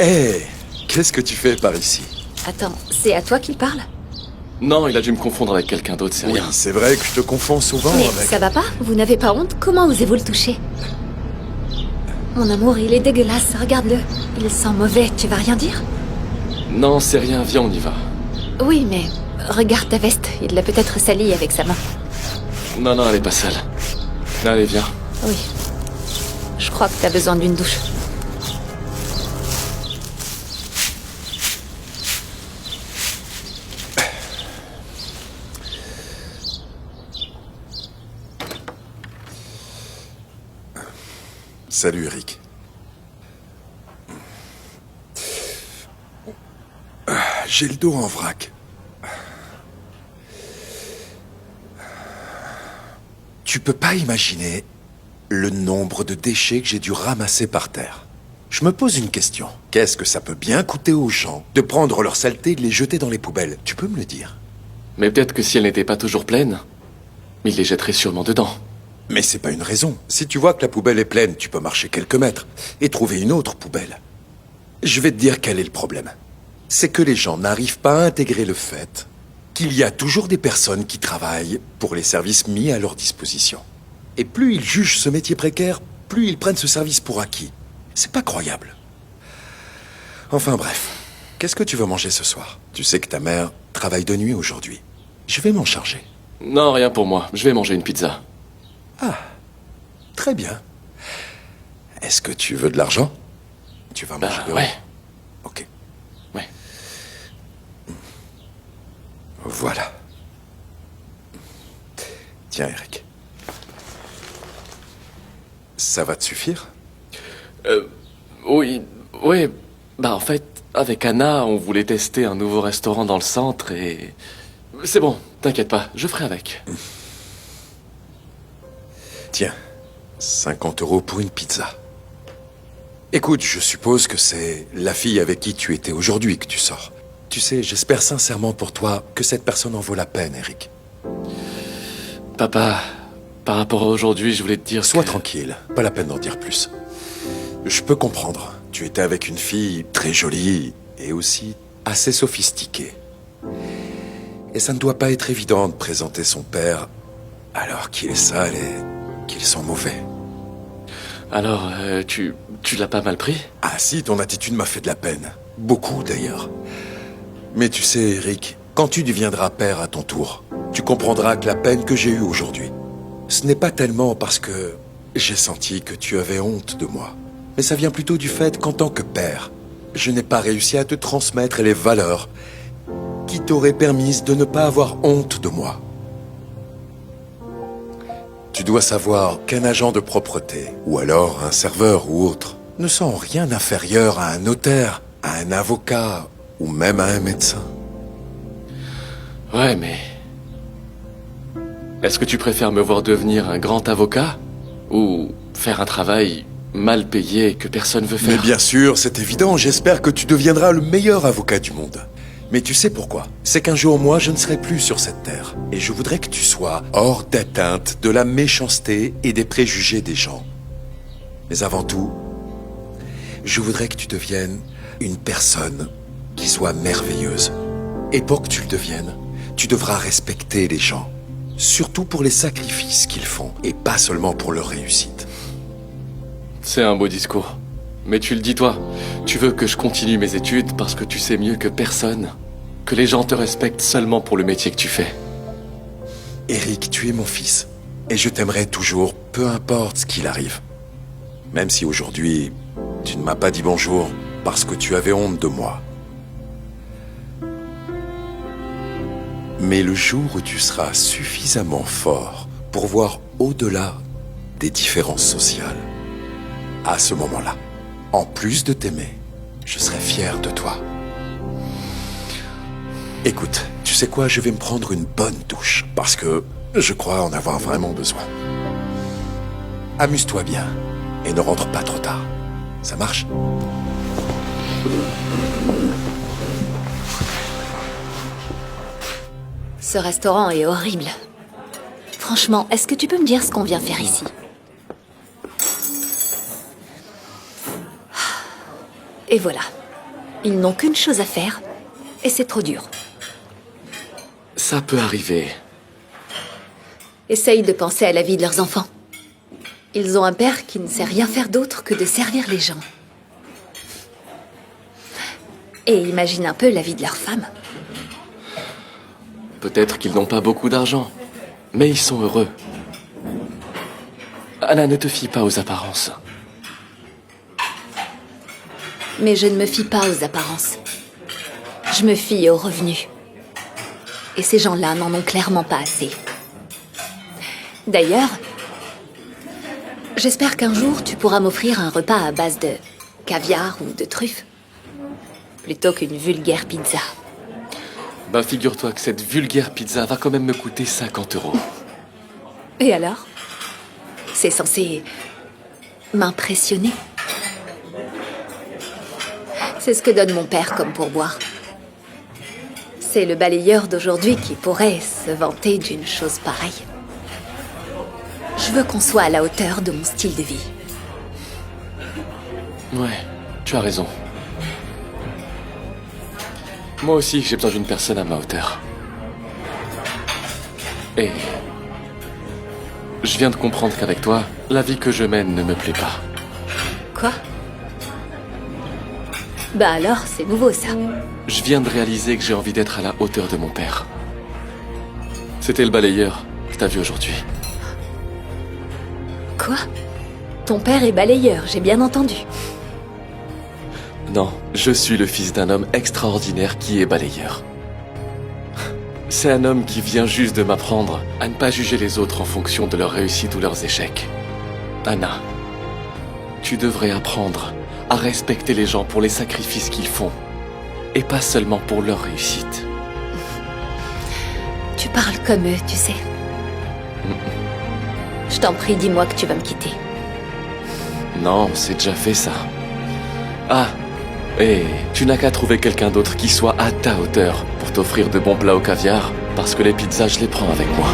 Hé, qu'est-ce que tu fais par ici? Attends, c'est à toi qu'il parle? Non, il a dû me confondre avec quelqu'un d'autre, c'est Oui, rien. c'est vrai que je te confonds souvent Mais avec... ça va pas? Vous n'avez pas honte? Comment osez-vous le toucher? Mon amour, il est dégueulasse, regarde-le. Il sent mauvais, tu vas rien dire? Non, c'est rien, viens, on y va. Oui, mais regarde ta veste, il l'a peut-être salie avec sa main. Non, non, elle est pas sale. Allez, viens. Oui. Je crois que t'as besoin d'une douche. Salut, Eric. J'ai le dos en vrac. Tu peux pas imaginer le nombre de déchets que j'ai dû ramasser par terre. Je me pose une question. Qu'est-ce que ça peut bien coûter aux gens de prendre leurs saletés et de les jeter dans les poubelles? Tu peux me le dire? Mais peut-être que si elle n'était pas toujours pleine, il les jetterait sûrement dedans. Mais c'est pas une raison. Si tu vois que la poubelle est pleine, tu peux marcher quelques mètres et trouver une autre poubelle. Je vais te dire quel est le problème. C'est que les gens n'arrivent pas à intégrer le fait qu'il y a toujours des personnes qui travaillent pour les services mis à leur disposition. Et plus ils jugent ce métier précaire, plus ils prennent ce service pour acquis. C'est pas croyable. Enfin bref, qu'est-ce que tu veux manger ce soir? Tu sais que ta mère travaille de nuit aujourd'hui. Je vais m'en charger. Non, rien pour moi. Je vais manger une pizza. Ah, très bien. Est-ce que tu veux de l'argent? Tu vas manger dehors? Ouais. Ok. Ouais. Voilà. Tiens, Eric. Ça va te suffire? Oui, oui. Bah, en fait, avec Anna, on voulait tester un nouveau restaurant dans le centre et... C'est bon, t'inquiète pas, je ferai avec. Tiens, 50 € pour une pizza. Écoute, je suppose que c'est la fille avec qui tu étais aujourd'hui que tu sors. Tu sais, j'espère sincèrement pour toi que cette personne en vaut la peine, Eric. Papa, par rapport à aujourd'hui, je voulais te dire Sois que... tranquille, pas la peine d'en dire plus. Je peux comprendre. Tu étais avec une fille très jolie et aussi assez sophistiquée. Et ça ne doit pas être évident de présenter son père alors qu'il est sale et qu'il sent mauvais. Alors, tu l'as pas mal pris? Ah si, ton attitude m'a fait de la peine. Beaucoup d'ailleurs. Mais tu sais, Eric, quand tu deviendras père à ton tour, tu comprendras que la peine que j'ai eue aujourd'hui, ce n'est pas tellement parce que j'ai senti que tu avais honte de moi. Mais ça vient plutôt du fait qu'en tant que père, je n'ai pas réussi à te transmettre les valeurs qui t'auraient permis de ne pas avoir honte de moi. Tu dois savoir qu'un agent de propreté, ou alors un serveur ou autre, ne sont rien inférieur à un notaire, à un avocat, ou même à un médecin. Ouais, mais... Est-ce que tu préfères me voir devenir un grand avocat? Ou faire un travail mal payé que personne veut Mais faire? bien sûr, c'est évident, j'espère que tu deviendras le meilleur avocat du monde. Mais tu sais pourquoi? C'est qu'un jour, moi, je ne serai plus sur cette terre. Et je voudrais que tu sois hors d'atteinte de la méchanceté et des préjugés des gens. Mais avant tout, je voudrais que tu deviennes une personne qui soit merveilleuse. Et pour que tu le deviennes, tu devras respecter les gens. Surtout pour les sacrifices qu'ils font, et pas seulement pour leur réussite. C'est un beau discours. Mais tu le dis toi, tu veux que je continue mes études parce que tu sais mieux que personne que les gens te respectent seulement pour le métier que tu fais. Eric, tu es mon fils. Et je t'aimerai toujours, peu importe ce qu'il arrive. Même si aujourd'hui, tu ne m'as pas dit bonjour parce que tu avais honte de moi. Mais le jour où tu seras suffisamment fort pour voir au-delà des différences sociales, à ce moment-là, en plus de t'aimer, je serai fier de toi. Écoute, tu sais quoi, je vais me prendre une bonne douche, parce que je crois en avoir vraiment besoin. Amuse-toi bien, et ne rentre pas trop tard. Ça marche? Ce restaurant est horrible. Franchement, est-ce que tu peux me dire ce qu'on vient faire ici? Et voilà. Ils n'ont qu'une chose à faire, et c'est trop dur. Ça peut arriver. Essaye de penser à la vie de leurs enfants. Ils ont un père qui ne sait rien faire d'autre que de servir les gens. Et imagine un peu la vie de leur femme. Peut-être qu'ils n'ont pas beaucoup d'argent, mais ils sont heureux. Anna, ne te fie pas aux apparences. Mais je ne me fie pas aux apparences. Je me fie aux revenus. Et ces gens-là n'en ont clairement pas assez. D'ailleurs, j'espère qu'un jour tu pourras m'offrir un repas à base de caviar ou de truffes, plutôt qu'une vulgaire pizza. Ben, figure-toi que cette vulgaire pizza va quand même me coûter 50 €. Et alors? C'est censé m'impressionner. C'est ce que donne mon père comme pourboire. C'est le balayeur d'aujourd'hui qui pourrait se vanter d'une chose pareille. Je veux qu'on soit à la hauteur de mon style de vie. Ouais, tu as raison. Moi aussi, j'ai besoin d'une personne à ma hauteur. Et je viens de comprendre qu'avec toi, la vie que je mène ne me plaît pas. Quoi? Bah alors, c'est nouveau ça. Je viens de réaliser que j'ai envie d'être à la hauteur de mon père. C'était le balayeur que t'as vu aujourd'hui. Quoi? Ton père est balayeur, j'ai bien entendu. Non, je suis le fils d'un homme extraordinaire qui est balayeur. C'est un homme qui vient juste de m'apprendre à ne pas juger les autres en fonction de leurs réussites ou leurs échecs. Anna, tu devrais apprendre à respecter les gens pour les sacrifices qu'ils font, et pas seulement pour leur réussite. Tu parles comme eux, tu sais. Je t'en prie, dis-moi que tu vas me quitter. Non, c'est déjà fait ça. Ah, et tu n'as qu'à trouver quelqu'un d'autre qui soit à ta hauteur pour t'offrir de bons plats au caviar, parce que les pizzas, je les prends avec moi.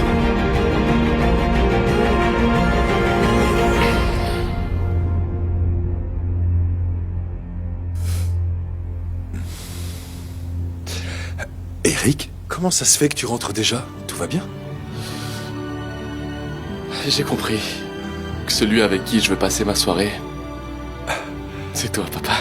Eric, comment ça se fait que tu rentres déjà? Tout va bien? J'ai compris que celui avec qui je veux passer ma soirée, c'est toi, papa.